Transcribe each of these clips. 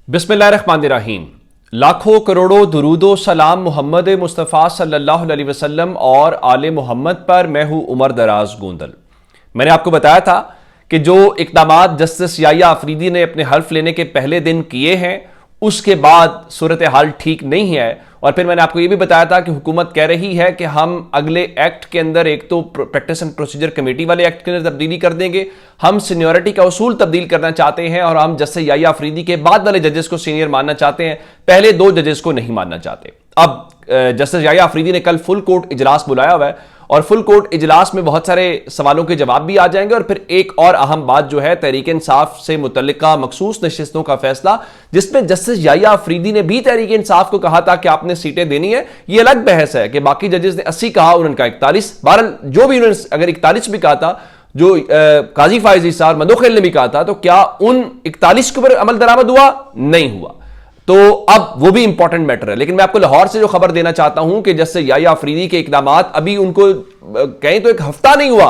बिस्मिल्लाहिर्रहमानिर्रहीम। लाखों करोड़ों दुरूदो सलाम मोहम्मद मुस्तफ़ा सल्लल्लाहु अलैहि वसल्लम और आले मोहम्मद पर। मैं हूं उमर दराज गोंदल। मैंने आपको बताया था कि जो इक़दामात जस्टिस याहिया अफरीदी ने अपने हल्फ लेने के पहले दिन किए हैं, उसके बाद सूरत हाल ठीक नहीं है। और फिर मैंने आपको यह भी बताया था कि हुकूमत कह रही है कि हम अगले एक्ट के अंदर एक तो प्रैक्टिस एंड प्रोसीजर कमेटी वाले एक्ट के अंदर तब्दीली कर देंगे, हम सीनियरिटी का उसूल तब्दील करना चाहते हैं और हम जस्टिस याहिया अफरीदी के बाद वाले जजेस को सीनियर मानना चाहते हैं, पहले दो जजेस को नहीं मानना चाहते। अब जस्टिस याहिया अफरीदी ने कल फुल कोर्ट इजलास बुलाया हुआ है और फुल कोर्ट इजलास में बहुत सारे सवालों के जवाब भी आ जाएंगे। और फिर एक और अहम बात जो है तहरीक इंसाफ से मुतल्लिका मखसूस नशिस्तों का फैसला, जिसमें जस्टिस याहिया अफरीदी ने भी तहरीक इंसाफ को कहा था कि आपने सीटें देनी है। यह अलग बहस है कि बाकी जजेस ने 80 कहा, उन्होंने 41। बहरहाल जो भी उन्होंने अगर 41 भी कहा था, जो काजी फायज ईसा और मदोखेल ने भी कहा था, तो क्या उन 41 के ऊपर अमल दरामद हुआ? नहीं हुआ। तो अब वो भी इंपॉर्टेंट मैटर है। लेकिन मैं आपको लाहौर से जो खबर देना चाहता हूं कि जस्टिस याहिया अफरीदी के इकदामात अभी उनको कहीं तो एक हफ्ता नहीं हुआ,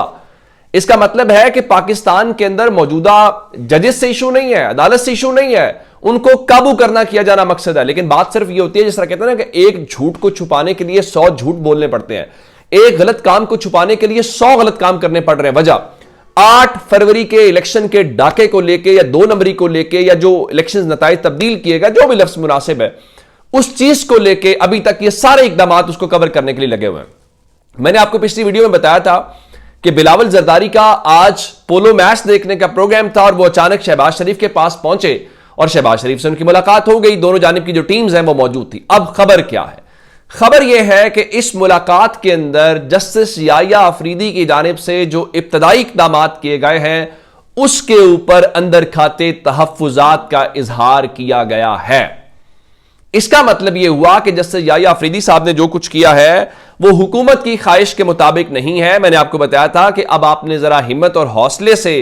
इसका मतलब है कि पाकिस्तान के अंदर मौजूदा जजेस से इशू नहीं है, अदालत से इशू नहीं है, उनको काबू करना किया जाना मकसद है। लेकिन बात सिर्फ ये होती है, जिस तरह कहते हैं ना कि एक झूठ को छुपाने के लिए 100 झूठ बोलने पड़ते हैं, एक गलत काम को छुपाने के लिए 100 गलत काम करने पड़ रहे हैं। वजह 8 फरवरी के इलेक्शन के डाके को लेके या 2 नंबरी को लेके या जो इलेक्शन नताइज तब्दील किए गए, जो भी लफ्ज मुनासिब है, उस चीज को लेके अभी तक ये सारे इकदाम उसको कवर करने के लिए लगे हुए हैं। मैंने आपको पिछली वीडियो में बताया था कि बिलावल जरदारी का आज पोलो मैच देखने का प्रोग्राम था और वो अचानक शहबाज शरीफ के पास पहुंचे और शहबाज शरीफ से उनकी मुलाकात हो गई। दोनों जानिब की जो टीम्स हैं वो मौजूद थी। अब खबर क्या है? खबर यह है कि इस मुलाकात के अंदर जस्टिस याहिया अफरीदी की जानिब से जो इब्तदाई इक़दाम किए गए हैं, उसके ऊपर अंदर खाते तहफ़्फ़ुज़ात का इजहार किया गया है। इसका मतलब यह हुआ कि जस्टिस याहिया अफरीदी साहब ने जो कुछ किया है वो हुकूमत की ख्वाहिश के मुताबिक नहीं है। मैंने आपको बताया था कि अब आपने जरा हिम्मत और हौसले से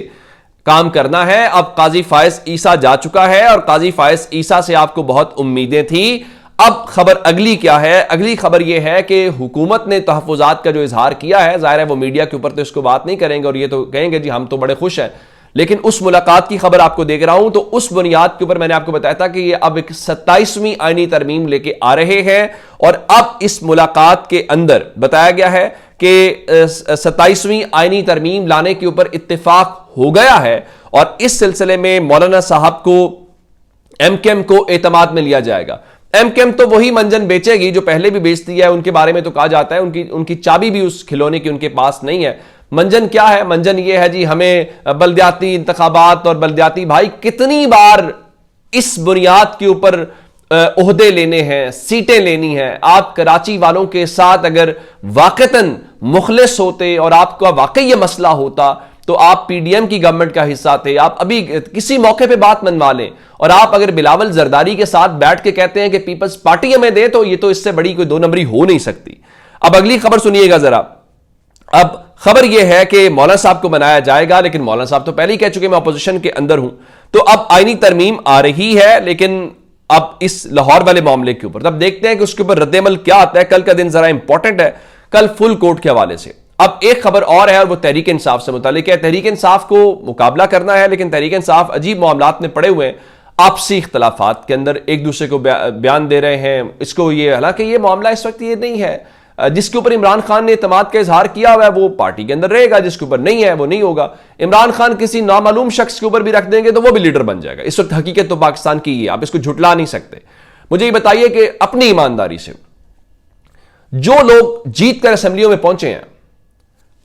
काम करना है। अब काजी फायज ईसा जा चुका है और काजी फायज ईसा से आपको बहुत उम्मीदें थी। अब खबर अगली क्या है? अगली खबर यह है कि हुकूमत ने तहफ़्फ़ुज़ात का जो इजहार किया है, जाहिर है वो मीडिया के ऊपर तो इसको बात नहीं करेंगे और ये तो कहेंगे जी हम तो बड़े खुश हैं, लेकिन उस मुलाकात की खबर आपको देख रहा हूं। तो उस बुनियाद के ऊपर मैंने आपको बताया था कि ये अब एक 27वीं आईनी तरमीम लेके आ रहे हैं और अब इस मुलाकात के अंदर बताया गया है कि 27वीं आईनी तरमीम लाने के ऊपर इत्तेफाक हो गया है और इस सिलसिले में मौलाना साहब को एमकेएम को एतमाद में लिया जाएगा। एमकेएम तो वही मंजन बेचेगी जो पहले भी बेचती है। उनके बारे में तो कहा जाता है उनकी चाबी भी उस खिलौने की उनके पास नहीं है। मंजन क्या है? मंजन ये है जी हमें बल्दियाती इंतखाबात और बल्दियाती भाई कितनी बार इस बुनियाद के ऊपर ओहदे लेने हैं, सीटें लेनी हैं। आप कराची वालों के साथ अगर वाकईतन मुखलिस होते और आपका वाकई ये मसला होता तो आप पीडीएम की गवर्नमेंट का हिस्सा थे, आप अभी किसी मौके पे बात मनवा लें। और आप अगर बिलावल जरदारी के साथ बैठ के कहते हैं कि पीपल्स पार्टी हमें दे, तो ये तो इससे बड़ी कोई 2 नंबरी हो नहीं सकती। अब अगली खबर सुनिएगा जरा। अब खबर यह है कि मौलाना साहब को बनाया जाएगा, लेकिन मौलाना साहब तो पहले ही कह चुके मैं अपोजिशन के अंदर हूं। तो अब आईनी तरमीम आ रही है, लेकिन अब इस लाहौर वाले मामले के ऊपर तब देखते हैं कि उसके ऊपर रद्देमल क्या आता है। कल का दिन जरा इंपॉर्टेंट है, कल फुल कोर्ट के हवाले से। अब एक खबर और है और वो तहरीक इंसाफ से मुतालिक है। तहरीक इंसाफ को मुकाबला करना है, लेकिन तहरीक इंसाफ अजीब मामलात में पड़े हुए हैं, आपसी इख्तलाफात के अंदर एक दूसरे को बयान दे रहे हैं। इसको ये, हालांकि ये मामला इस वक्त ये नहीं है जिसके ऊपर इमरान खान ने एतमाद का इजहार किया हुआ है वो पार्टी के अंदर रहेगा, जिसके ऊपर नहीं है वो नहीं होगा। इमरान खान किसी नामालूम शख्स के ऊपर भी रख देंगे तो वो भी लीडर बन जाएगा। इस वक्त हकीकत तो पाकिस्तान की है, आप इसको झुटला नहीं सकते। मुझे ये बताइए कि अपनी ईमानदारी से जो लोग जीत कर असेंबलियों में पहुंचे हैं,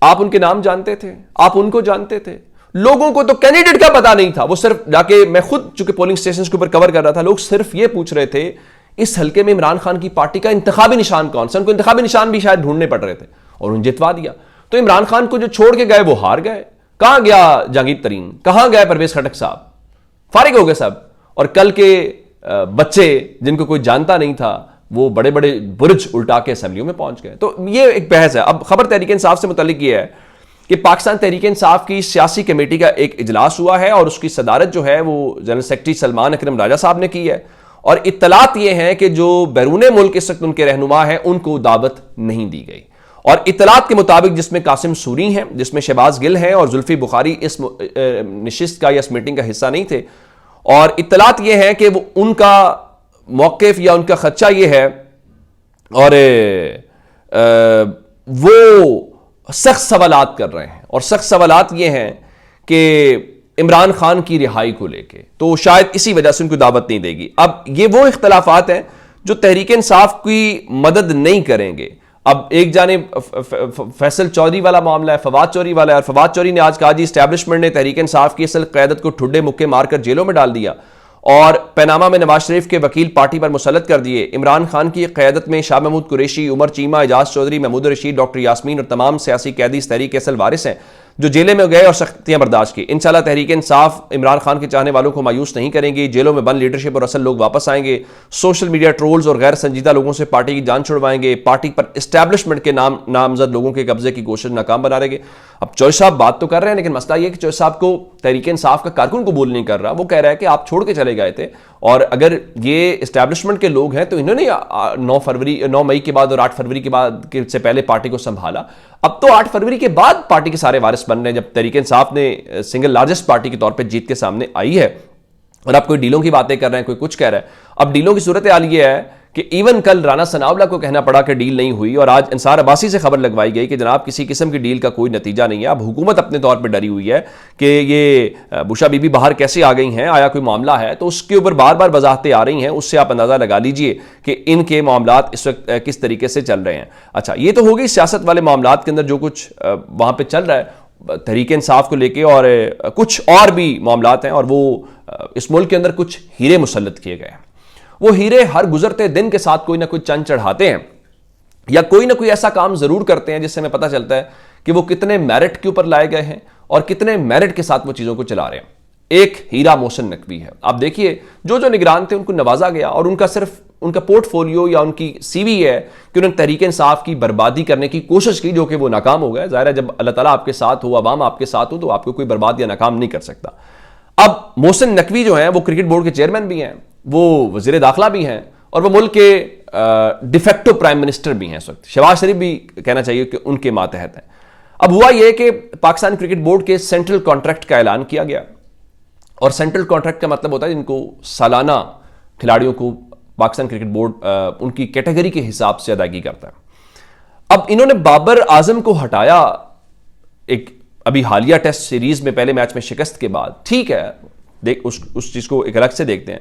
आप उनके नाम जानते थे? आप उनको जानते थे? लोगों को तो कैंडिडेट का पता नहीं था। वो सिर्फ जाके, मैं खुद चूंकि पोलिंग स्टेशन के ऊपर कवर कर रहा था, लोग सिर्फ ये पूछ रहे थे इस हल्के में इमरान खान की पार्टी का इंतखाबी निशान कौन सा। उनको इंतखाबी निशान भी शायद ढूंढने पड़ रहे थे और उन्हें जितवा दिया। तो इमरान खान को जो छोड़ के गए वो हार गए। कहां गया जहांगीर तरीन, कहां गए परवेज खटक साहब? फारिग हो गए सब। और कल के बच्चे जिनको कोई जानता नहीं था वो बड़े बड़े बुर्ज उल्टा के असेंबलियों में पहुंच गए। तो ये एक बहस है। अब खबर तहरीक इंसाफ से मुतालिक ये है कि पाकिस्तान तहरीक इंसाफ की सियासी कमेटी का एक इजलास हुआ है और उसकी सदारत जो है वो जनरल सेक्रेटरी सलमान अकरम राजा साहब ने की है। और इत्तलात ये हैं कि जो बैरून मुल्क इस वक्त उनके रहनुमा हैं उनको दावत नहीं दी गई। और इत्तलात के मुताबिक जिसमें कासिम सूरी हैं, जिसमें शहबाज गिल हैं और जुल्फी बुखारी इस नशिस्त का या इस मीटिंग का हिस्सा नहीं थे, और इत्तलात यह है कि वो उनका मौक़िफ़ या उनका खदशा ये है और वो सख्त सवालात कर रहे हैं, और सख्त सवालात ये हैं कि इमरान खान की रिहाई को लेके, तो शायद इसी वजह से उनको दावत नहीं देगी। अब ये वो इख्तलाफात हैं जो तहरीक इंसाफ की मदद नहीं करेंगे। अब एक जानिब फैसल चौधरी वाला मामला है, फवाद चौधरी वाला है, और फवाद चौधरी ने आज कहा जी एस्टैब्लिशमेंट ने तहरीक इंसाफ की असल क़यादत को ठुड्डे मुक्के मारकर जेलों में डाल दिया और पैनामा में नवाज शरीफ के वकील पार्टी पर मुसल्लत कर दिए। इमरान खान की क़यादत में शाह महमूद कुरैशी, उमर चीमा, एजाज चौधरी, महमूद रशीद, डॉक्टर यास्मीन और तमाम सियासी कैदी इस तहरीक के असल वारिस हैं जो जेलें में गए और सख्तियां बर्दाश्त की। इंशाल्लाह तहरीक इंसाफ इमरान खान के चाहने वालों को मायूस नहीं करेंगी। जेलों में बंद लीडरशिप और असल लोग वापस आएंगे। सोशल मीडिया ट्रोल्स और गैर संजीदा लोगों से पार्टी की जान छुड़वाएंगे। पार्टी पर एस्टैब्लिशमेंट के नामजद लोगों के कब्जे की कोशिश नाकाम बना देंगे। अब चौधरी साहब बात तो कर रहे हैं, लेकिन मसला यह कि चौधरी साहब को तहरीक इंसाफ का कारकुन कबूल नहीं कर रहा। वो कह रहा है कि आप छोड़ के चले गए थे, और अगर ये एस्टैब्लिशमेंट के लोग हैं तो इन्होंने 9 मई के बाद और 8 फरवरी के बाद से पहले पार्टी को संभाला। अब तो 8 फरवरी के बाद पार्टी के सारे वारिस बन रहे हैं, जब तहरीक इंसाफ ने सिंगल लार्जेस्ट पार्टी के तौर पे जीत के सामने आई है। और आप कोई डीलों की बातें कर रहे हैं, कोई कुछ कह रहा है। अब डीलों की सूरत हाल ये है कि इवन कल राना सनाउल्लाह को कहना पड़ा कि डील नहीं हुई, और आज अंसार अब्बासी से खबर लगवाई गई कि जनाब किसी किस्म की डील का कोई नतीजा नहीं है। अब हुकूमत अपने तौर पर डरी हुई है कि ये बुशा बीबी बाहर कैसे आ गई हैं, आया कोई मामला है, तो उसके ऊपर बार बार वजाहतें आ रही हैं। उससे आप अंदाजा लगा लीजिए कि इनके मामलात इस वक्त किस तरीके से चल रहे हैं। अच्छा, ये तो हो गई सियासत वाले मामलात के अंदर जो कुछ वहां पर चल रहा है तहरीक इंसाफ को लेके, और कुछ और भी मामलात हैं, और वो इस मुल्क के अंदर कुछ हीरे मुसल्लत किए गए हैं। वो हीरे हर गुजरते दिन के साथ कोई ना कोई चंद चढ़ाते हैं, या कोई ना कोई ऐसा काम जरूर करते हैं जिससे हमें पता चलता है कि वो कितने मेरिट के ऊपर लाए गए हैं और कितने मेरिट के साथ वो चीजों को चला रहे हैं। एक हीरा मोहसिन नकवी है। आप देखिए, जो जो निगरान थे उनको नवाजा गया, और उनका सिर्फ उनका पोर्टफोलियो या उनकी सीवी है कि उन्होंने तहरीक इंसाफ की बर्बादी करने की कोशिश की, जो कि वो नाकाम हो गया। जाहिर है, जब अल्लाह ताला आपके साथ हो, अवाम आपके साथ हो, तो आपको कोई बर्बाद या नाकाम नहीं कर सकता। अब मोहसिन नकवी जो है वो क्रिकेट बोर्ड के चेयरमैन भी हैं, वो वजीर दाखिला भी हैं, और वो मुल्क के डिफेक्टो प्राइम मिनिस्टर भी हैं इस वक्त। शहबाज शरीफ भी कहना चाहिए कि उनके मातहत हैं। अब हुआ यह कि पाकिस्तान क्रिकेट बोर्ड के सेंट्रल कॉन्ट्रैक्ट का ऐलान किया गया, और सेंट्रल कॉन्ट्रैक्ट का मतलब होता है जिनको सालाना खिलाड़ियों को पाकिस्तान क्रिकेट बोर्ड उनकी कैटेगरी के हिसाब से अदायगी करता है। अब इन्होंने बाबर आजम को हटाया एक अभी हालिया टेस्ट सीरीज में पहले मैच में शिकस्त के बाद। ठीक है, उस चीज को एक अलग से देखते हैं।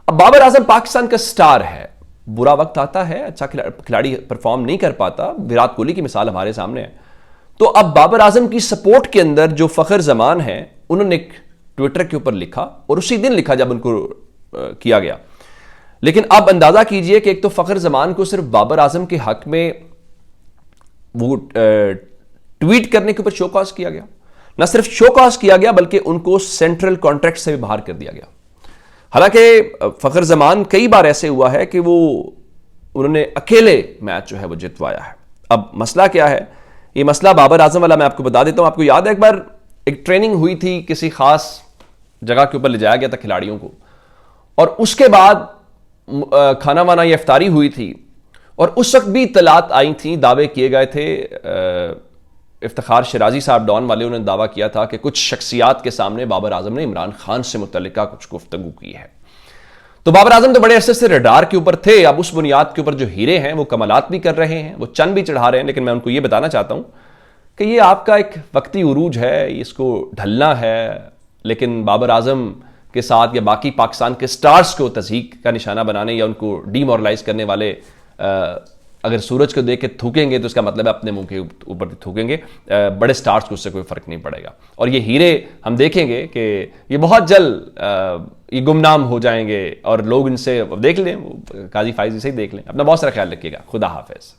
अब बाबर आजम पाकिस्तान का स्टार है, बुरा वक्त आता है, अच्छा खिलाड़ी परफॉर्म नहीं कर पाता, विराट कोहली की मिसाल हमारे सामने है। तो अब बाबर आजम की सपोर्ट के अंदर जो फखर जमान है, उन्होंने एक ट्विटर के ऊपर लिखा, और उसी दिन लिखा जब उनको किया गया। लेकिन अब अंदाजा कीजिए कि एक तो फखर जमान को सिर्फ बाबर आजम के हक में वो ट्वीट करने के ऊपर शोकॉज किया गया, न सिर्फ शोकॉज किया गया बल्कि उनको सेंट्रल कॉन्ट्रैक्ट से भी बाहर कर दिया गया। हालांकि फखर जमान कई बार ऐसे हुआ है कि उन्होंने अकेले मैच जो है वो जितवाया है। अब मसला क्या है, ये मसला बाबर आजम वाला मैं आपको बता देता हूं। आपको याद है एक बार एक ट्रेनिंग हुई थी, किसी खास जगह के ऊपर ले जाया गया था खिलाड़ियों को, और उसके बाद खाना वाना या इफ्तारी हुई थी, और उस वक्त भी इत्तलात आई थी, दावे किए गए थे। इफ्तिखार शिराजी साहब डॉन वाले, उन्होंने दावा किया था कि कुछ शख्सियात के सामने बाबर आजम ने इमरान खान से मुतल्लिका कुछ गुफ्तगू की है। तो बाबर आजम तो बड़े अरसे से रडार के ऊपर थे। अब उस बुनियाद के ऊपर जो हीरे हैं वो कमालात भी कर रहे हैं, वो चंद भी चढ़ा रहे हैं। लेकिन मैं उनको ये बताना चाहता हूं कि ये आपका एक वक्ती उरूज है, इसको ढलना है। लेकिन बाबर आजम के साथ या बाकी पाकिस्तान के स्टार्स को तज़हीक का निशाना बनाने या उनको डीमोरलाइज करने वाले अगर सूरज को देख के थूकेंगे तो इसका मतलब है अपने मुंह के ऊपर थूकेंगे। बड़े स्टार्स को उससे कोई फर्क नहीं पड़ेगा। और ये हीरे हम देखेंगे कि ये बहुत जल्द ये गुमनाम हो जाएंगे, और लोग इनसे देख लें, काजी फाइजी से ही देख लें। अपना बहुत सारा ख्याल रखिएगा। खुदा हाफिज।